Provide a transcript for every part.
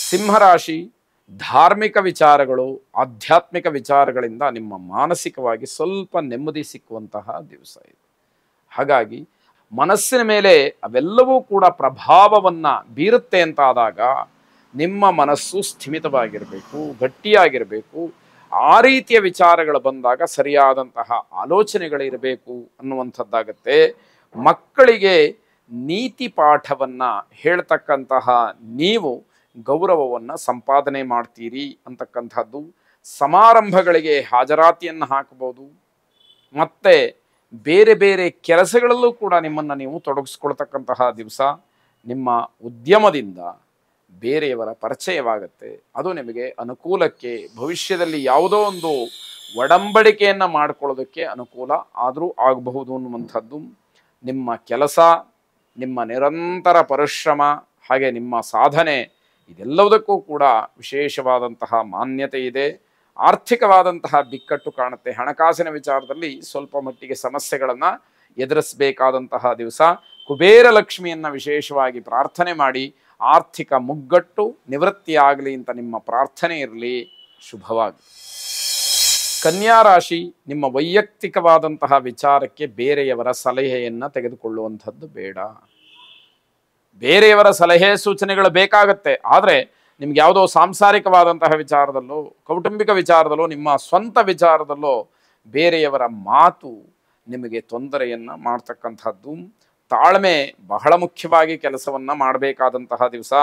ಸಿಂಹರಾಶಿ, ಧಾರ್ಮಿಕ ವಿಚಾರಗಳು, ಆಧ್ಯಾತ್ಮಿಕ ವಿಚಾರಗಳಿಂದ ನಿಮ್ಮ ಮಾನಸಿಕವಾಗಿ ಸ್ವಲ್ಪ ನೆಮ್ಮದಿ ಸಿಕ್ಕುವಂತಹ ದಿವಸ ಇದು. ಹಾಗಾಗಿ ಮನಸ್ಸಿನ ಮೇಲೆ ಅವೆಲ್ಲವೂ ಕೂಡ ಪ್ರಭಾವವನ್ನು ಬೀರುತ್ತೆ ಅಂತ ಆದಾಗ ನಿಮ್ಮ ಮನಸ್ಸು ಸ್ಥಿಮಿತವಾಗಿರಬೇಕು, ಗಟ್ಟಿಯಾಗಿರಬೇಕು. ಆ ರೀತಿಯ ವಿಚಾರಗಳು ಬಂದಾಗ ಸರಿಯಾದಂತಹ ಆಲೋಚನೆಗಳಿರಬೇಕು ಅನ್ನುವಂಥದ್ದಾಗತ್ತೆ. ಮಕ್ಕಳಿಗೆ ನೀತಿ ಪಾಠವನ್ನು ಹೇಳ್ತಕ್ಕಂತಹ ನೀವು ಗೌರವವನ್ನು ಸಂಪಾದನೆ ಮಾಡ್ತೀರಿ ಅಂತಕ್ಕಂಥದ್ದು. ಸಮಾರಂಭಗಳಿಗೆ ಹಾಜರಾತಿಯನ್ನು ಹಾಕಬಹುದು. ಮತ್ತು ಬೇರೆ ಬೇರೆ ಕೆಲಸಗಳಲ್ಲೂ ಕೂಡ ನಿಮ್ಮನ್ನು ನೀವು ತೊಡಗಿಸ್ಕೊಳ್ತಕ್ಕಂತಹ ದಿವಸ. ನಿಮ್ಮ ಉದ್ಯಮದಿಂದ ಬೇರೆಯವರ ಪರಿಚಯವಾಗುತ್ತೆ. ಅದು ನಿಮಗೆ ಅನುಕೂಲಕ್ಕೆ, ಭವಿಷ್ಯದಲ್ಲಿ ಯಾವುದೋ ಒಂದು ಒಡಂಬಡಿಕೆಯನ್ನು ಮಾಡಿಕೊಳ್ಳೋದಕ್ಕೆ ಅನುಕೂಲ ಆದರೂ ಆಗಬಹುದು ಅನ್ನುವಂಥದ್ದು. ನಿಮ್ಮ ಕೆಲಸ, ನಿಮ್ಮ ನಿರಂತರ ಪರಿಶ್ರಮ, ಹಾಗೆ ನಿಮ್ಮ ಸಾಧನೆ, ಇದೆಲ್ಲದಕ್ಕೂ ಕೂಡ ವಿಶೇಷವಾದಂತಹ ಮಾನ್ಯತೆ ಇದೆ. ಆರ್ಥಿಕವಾದಂತಹ ಬಿಕ್ಕಟ್ಟು ಕಾಣುತ್ತೆ. ಹಣಕಾಸಿನ ವಿಚಾರದಲ್ಲಿ ಸ್ವಲ್ಪ ಮಟ್ಟಿಗೆ ಸಮಸ್ಯೆಗಳನ್ನು ಎದುರಿಸಬೇಕಾದಂತಹ ದಿವಸ. ಕುಬೇರ ಲಕ್ಷ್ಮಿಯನ್ನು ವಿಶೇಷವಾಗಿ ಪ್ರಾರ್ಥನೆ ಮಾಡಿ ಆರ್ಥಿಕ ಮುಗ್ಗಟ್ಟು ನಿವೃತ್ತಿಯಾಗಲಿ ಅಂತ ನಿಮ್ಮ ಪ್ರಾರ್ಥನೆ ಇರಲಿ. ಶುಭವಾಗಿ. ಕನ್ಯಾ ರಾಶಿ, ನಿಮ್ಮ ವೈಯಕ್ತಿಕವಾದಂತಹ ವಿಚಾರಕ್ಕೆ ಬೇರೆಯವರ ಸಲಹೆಯನ್ನು ತೆಗೆದುಕೊಳ್ಳುವಂಥದ್ದು ಬೇಡ. ಬೇರೆಯವರ ಸಲಹೆ ಸೂಚನೆಗಳು ಬೇಕಾಗತ್ತೆ, ಆದರೆ ನಿಮ್ಗೆ ಯಾವುದೋ ಸಾಂಸಾರಿಕವಾದಂತಹ ವಿಚಾರದಲ್ಲೋ, ಕೌಟುಂಬಿಕ ವಿಚಾರದಲ್ಲೋ, ನಿಮ್ಮ ಸ್ವಂತ ವಿಚಾರದಲ್ಲೋ ಬೇರೆಯವರ ಮಾತು ನಿಮಗೆ ತೊಂದರೆಯನ್ನು ಮಾಡ್ತಕ್ಕಂಥದ್ದು. ತಾಳ್ಮೆ ಬಹಳ ಮುಖ್ಯವಾಗಿ ಕೆಲಸವನ್ನು ಮಾಡಬೇಕಾದಂತಹ ದಿವಸ.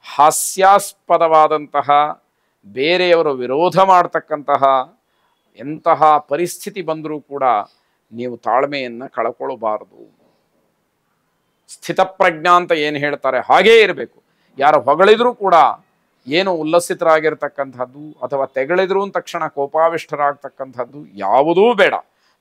ಹಾಸ್ಯಾಸ್ಪದವಾದಂತಹ, ಬೇರೆಯವರು ವಿರೋಧ ಮಾಡ್ತಕ್ಕಂತಹ ಎಂತಹ ಪರಿಸ್ಥಿತಿ ಬಂದರೂ ಕೂಡ ನೀವು ತಾಳ್ಮೆಯನ್ನು ಕಳ್ಕೊಳ್ಳಬಾರದು. ಸ್ಥಿತಪ್ರಜ್ಞಾ ಅಂತ ಏನು ಹೇಳ್ತಾರೆ ಹಾಗೇ ಇರಬೇಕು. ಯಾರು ಹೊಗಳಿದ್ರೂ ಕೂಡ ಏನು ಉಲ್ಲಸಿತರಾಗಿರ್ತಕ್ಕಂಥದ್ದು, ಅಥವಾ ತೆಗಳಿದ್ರು ಅಂದ ತಕ್ಷಣ ಕೋಪಾವಿಷ್ಟರಾಗ್ತಕ್ಕಂಥದ್ದು ಯಾವುದೂ ಬೇಡ.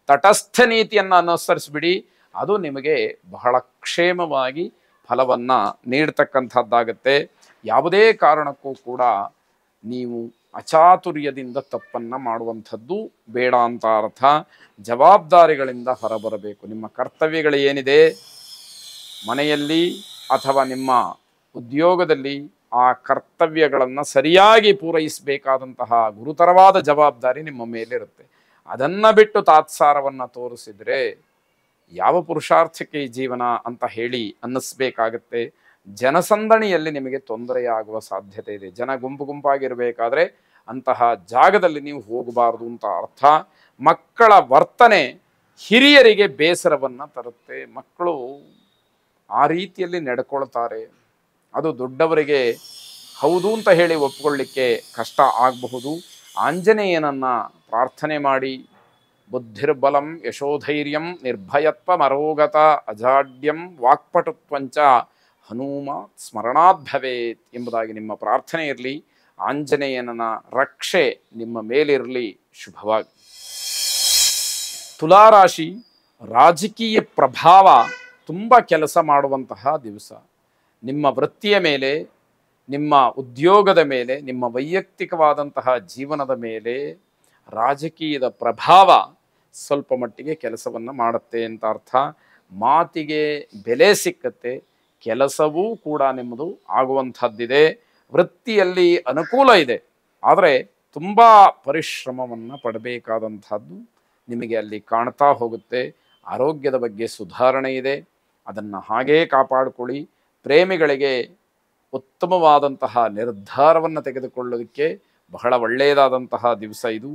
ತಟಸ್ಥ ನೀತಿಯನ್ನು ಅನುಸರಿಸ್ಬಿಡಿ. ಅದು ನಿಮಗೆ ಬಹಳ ಕ್ಷೇಮವಾಗಿ ಫಲವನ್ನು ನೀಡ್ತಕ್ಕಂಥದ್ದಾಗತ್ತೆ. ಯಾವುದೇ ಕಾರಣಕ್ಕೂ ಕೂಡ ನೀವು ಅಚಾತುರ್ಯದಿಂದ ತಪ್ಪನ್ನು ಮಾಡುವಂಥದ್ದು ಬೇಡ ಅಂತ ಅರ್ಥ. ಜವಾಬ್ದಾರಿಗಳಿಂದ ಹೊರಬರಬೇಕು. ನಿಮ್ಮ ಕರ್ತವ್ಯಗಳು ಏನಿದೆ ಮನೆಯಲ್ಲಿ ಅಥವಾ ನಿಮ್ಮ ಉದ್ಯೋಗದಲ್ಲಿ, ಆ ಕರ್ತವ್ಯಗಳನ್ನು ಸರಿಯಾಗಿ ಪೂರೈಸಬೇಕಾದಂತಹ ಗುರುತರವಾದ ಜವಾಬ್ದಾರಿ ನಿಮ್ಮ ಮೇಲಿರುತ್ತೆ. ಅದನ್ನು ಬಿಟ್ಟು ತಾತ್ಸಾರವನ್ನು ತೋರಿಸಿದರೆ ಯಾವ ಪುರುಷಾರ್ಥಕ್ಕೆ ಈ ಜೀವನ ಅಂತ ಹೇಳಿ ಅನ್ನಿಸ್ಬೇಕಾಗತ್ತೆ. ಜನಸಂದಣಿಯಲ್ಲಿ ನಿಮಗೆ ತೊಂದರೆಯಾಗುವ ಸಾಧ್ಯತೆ ಇದೆ. ಜನ ಗುಂಪು ಗುಂಪಾಗಿರಬೇಕಾದ್ರೆ ಅಂತಹ ಜಾಗದಲ್ಲಿ ನೀವು ಹೋಗಬಾರ್ದು ಅಂತ ಅರ್ಥ. ಮಕ್ಕಳ ವರ್ತನೆ ಹಿರಿಯರಿಗೆ ಬೇಸರವನ್ನು ತರುತ್ತೆ. ಮಕ್ಕಳು ಆ ರೀತಿಯಲ್ಲಿ ನಡ್ಕೊಳ್ತಾರೆ. ಅದು ದೊಡ್ಡವರಿಗೆ ಹೌದು ಅಂತ ಹೇಳಿ ಒಪ್ಪಿಕೊಳ್ಳಿಕ್ಕೆ ಕಷ್ಟ ಆಗಬಹುದು. ಆಂಜನೇಯನನ್ನು ಪ್ರಾರ್ಥನೆ ಮಾಡಿ. ಬುದ್ಧಿರ್ಬಲಂ ಯಶೋಧೈರ್ಯಂ ನಿರ್ಭಯತ್ವ ಮರೋಗತ ಅಜಾಡ್ಯಂ ವಾಕ್ಪಟುತ್ವಂಚ ಹನುಮಾತ್ ಸ್ಮರಣಾತ್ ಭವೇತ್ ಎಂಬುದಾಗಿ ನಿಮ್ಮ ಪ್ರಾರ್ಥನೆ ಇರಲಿ. ಆಂಜನೇಯನ ರಕ್ಷೆ ನಿಮ್ಮ ಮೇಲಿರಲಿ. ಶುಭವಾಗಿ. ತುಲಾರಾಶಿ, ರಾಜಕೀಯ ಪ್ರಭಾವ ತುಂಬ ಕೆಲಸ ಮಾಡುವಂತಹ ದಿವಸ. ನಿಮ್ಮ ವೃತ್ತಿಯ ಮೇಲೆ, ನಿಮ್ಮ ಉದ್ಯೋಗದ ಮೇಲೆ, ನಿಮ್ಮ ವೈಯಕ್ತಿಕವಾದಂತಹ ಜೀವನದ ಮೇಲೆ ರಾಜಕೀಯದ ಪ್ರಭಾವ ಸ್ವಲ್ಪ ಮಟ್ಟಿಗೆ ಕೆಲಸವನ್ನು ಮಾಡುತ್ತೆ ಅಂತ ಅರ್ಥ. ಮಾತಿಗೆ ಬೆಲೆ ಸಿಕ್ಕತ್ತೆ. ಕೆಲಸವೂ ಕೂಡ ನಿಮ್ಮದು ಆಗುವಂಥದ್ದಿದೆ. ವೃತ್ತಿಯಲ್ಲಿ ಅನುಕೂಲ ಇದೆ, ಆದರೆ ತುಂಬ ಪರಿಶ್ರಮವನ್ನು ಪಡಬೇಕಾದಂಥದ್ದು ನಿಮಗೆ ಅಲ್ಲಿ ಕಾಣ್ತಾ ಹೋಗುತ್ತೆ. ಆರೋಗ್ಯದ ಬಗ್ಗೆ ಸುಧಾರಣೆ ಇದೆ, ಅದನ್ನು ಹಾಗೇ ಕಾಪಾಡಿಕೊಳ್ಳಿ. ಪ್ರೇಮಿಗಳಿಗೆ ಉತ್ತಮವಾದಂತಹ ನಿರ್ಧಾರವನ್ನು ತೆಗೆದುಕೊಳ್ಳೋದಕ್ಕೆ ಬಹಳ ಒಳ್ಳೆಯದಾದಂತಹ ದಿವಸ ಇದು.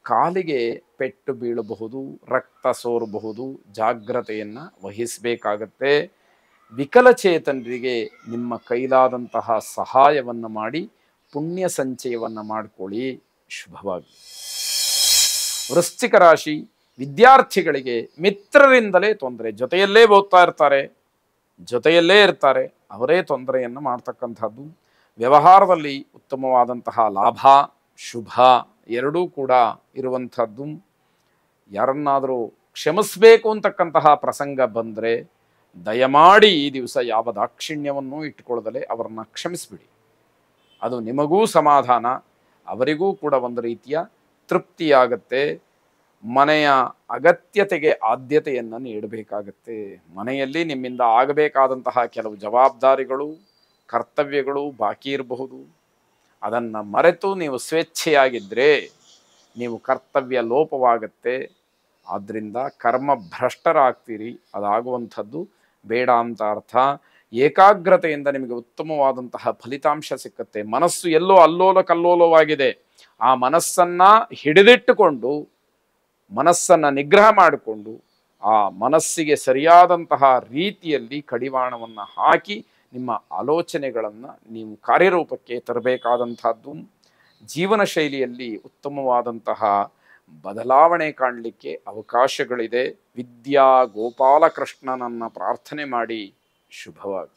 ಕಾಲಿಗೆ ಪೆಟ್ಟು ಬೀಳಬಹುದು, ರಕ್ತ ಸೋರಬಹುದು, ಜಾಗ್ರತೆಯನ್ನು ವಹಿಸಬೇಕಾಗತ್ತೆ. ವಿಕಲಚೇತನರಿಗೆ ನಿಮ್ಮ ಕೈಲಾದಂತಹ ಸಹಾಯವನ್ನು ಮಾಡಿ ಪುಣ್ಯ ಸಂಚಯವನ್ನು ಮಾಡಿಕೊಳ್ಳಿ. ಶುಭವಾಗಿ. ವೃಶ್ಚಿಕ ರಾಶಿ, ವಿದ್ಯಾರ್ಥಿಗಳಿಗೆ ಮಿತ್ರರಿಂದಲೇ ತೊಂದರೆ. ಜೊತೆಯಲ್ಲೇ ಓದ್ತಾ ಇರ್ತಾರೆ, ಜೊತೆಯಲ್ಲೇ ಇರ್ತಾರೆ, ಅವರೇ ತೊಂದರೆಯನ್ನು ಮಾಡ್ತಕ್ಕಂಥದ್ದು. ವ್ಯವಹಾರದಲ್ಲಿ ಉತ್ತಮವಾದಂತಹ ಲಾಭ, ಶುಭ ಎರಡೂ ಕೂಡ ಇರುವಂಥದ್ದು. ಯಾರನ್ನಾದರೂ ಕ್ಷಮಿಸಬೇಕು ಅಂತಕ್ಕಂತಹ ಪ್ರಸಂಗ ಬಂದರೆ ದಯಮಾಡಿ ಈ ದಿವಸ ಯಾವ ದಾಕ್ಷಿಣ್ಯವನ್ನು ಇಟ್ಟುಕೊಳ್ಳದಲೇ ಅವರನ್ನು ಕ್ಷಮಿಸಿಬಿಡಿ. ಅದು ನಿಮಗೂ ಸಮಾಧಾನ, ಅವರಿಗೂ ಕೂಡ ಒಂದು ರೀತಿಯ ತೃಪ್ತಿಯಾಗತ್ತೆ. ಮನೆಯ ಅಗತ್ಯತೆಗೆ ಆದ್ಯತೆಯನ್ನು ನೀಡಬೇಕಾಗತ್ತೆ. ಮನೆಯಲ್ಲಿ ನಿಮ್ಮಿಂದ ಆಗಬೇಕಾದಂತಹ ಕೆಲವು ಜವಾಬ್ದಾರಿಗಳು, ಕರ್ತವ್ಯಗಳು ಬಾಕಿ ಇರಬಹುದು. ಅದನ್ನು ಮರೆತು ನೀವು ಸ್ವೇಚ್ಛೆಯಾಗಿದ್ದರೆ ನೀವು ಕರ್ತವ್ಯ ಲೋಪವಾಗತ್ತೆ. ಆದ್ದರಿಂದ ಕರ್ಮ ಭ್ರಷ್ಟರಾಗ್ತೀರಿ. ಅದಾಗುವಂಥದ್ದು ಬೇಡ ಅಂತ ಅರ್ಥ. ಏಕಾಗ್ರತೆಯಿಂದ ನಿಮಗೆ ಉತ್ತಮವಾದಂತಹ ಫಲಿತಾಂಶ ಸಿಕ್ಕತ್ತೆ. ಮನಸ್ಸು ಎಲ್ಲೋ ಅಲ್ಲೋಲ ಕಲ್ಲೋಲವಾಗಿದೆ. ಆ ಮನಸ್ಸನ್ನು ಹಿಡಿದಿಟ್ಟುಕೊಂಡು, ಮನಸ್ಸನ್ನು ನಿಗ್ರಹ ಮಾಡಿಕೊಂಡು, ಆ ಮನಸ್ಸಿಗೆ ಸರಿಯಾದಂತಹ ರೀತಿಯಲ್ಲಿ ಕಡಿವಾಣವನ್ನು ಹಾಕಿ ನಿಮ್ಮ ಆಲೋಚನೆಗಳನ್ನು ನೀವು ಕಾರ್ಯರೂಪಕ್ಕೆ ತರಬೇಕಾದಂತಹದ್ದು. ಜೀವನ ಶೈಲಿಯಲ್ಲಿ ಉತ್ತಮವಾದಂತಹ ಬದಲಾವಣೆ ಕಾಣಲಿಕ್ಕೆ ಅವಕಾಶಗಳಿದೆ. ವಿದ್ಯಾ ಗೋಪಾಲಕೃಷ್ಣನನ್ನು ಪ್ರಾರ್ಥನೆ ಮಾಡಿ. ಶುಭವಾಗಿ.